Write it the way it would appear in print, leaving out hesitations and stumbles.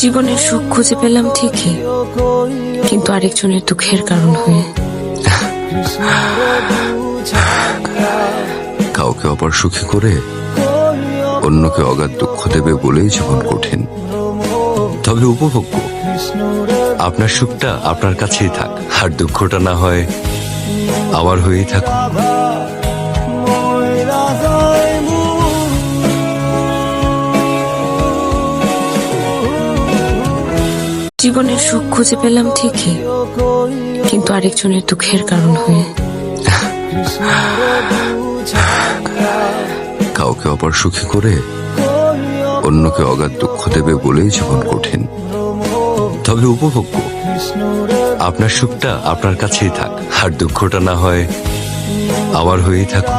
জীবনের সুখ খুঁজে পেলাম ঠিকই, কিন্তু আরেকজনের দুঃখের কারণ হয়ে। কাউকে অপার সুখী করে অন্যকে অগাধ দুঃখ দেবে বলেই জীবন কঠিন। তবে উপভোগ্য। আপনার সুখটা আপনার কাছেই থাক, আর দুঃখটা না হয় আমার হয়েই থাকুক। জীবনের সুখ খুঁজে পেলাম ঠিকই, কিন্তু আরেকজনের দুঃখের কারণ হয়ে। কাউকে অপার সুখী করে অন্যকে অগাধ দুঃখ দেবে বলেই জীবন কঠিন। তবে উপভোগ্য। আপনার সুখটা আপনার কাছেই থাক, আর দুঃখটা না হয় আমার হয়েই থাকুক।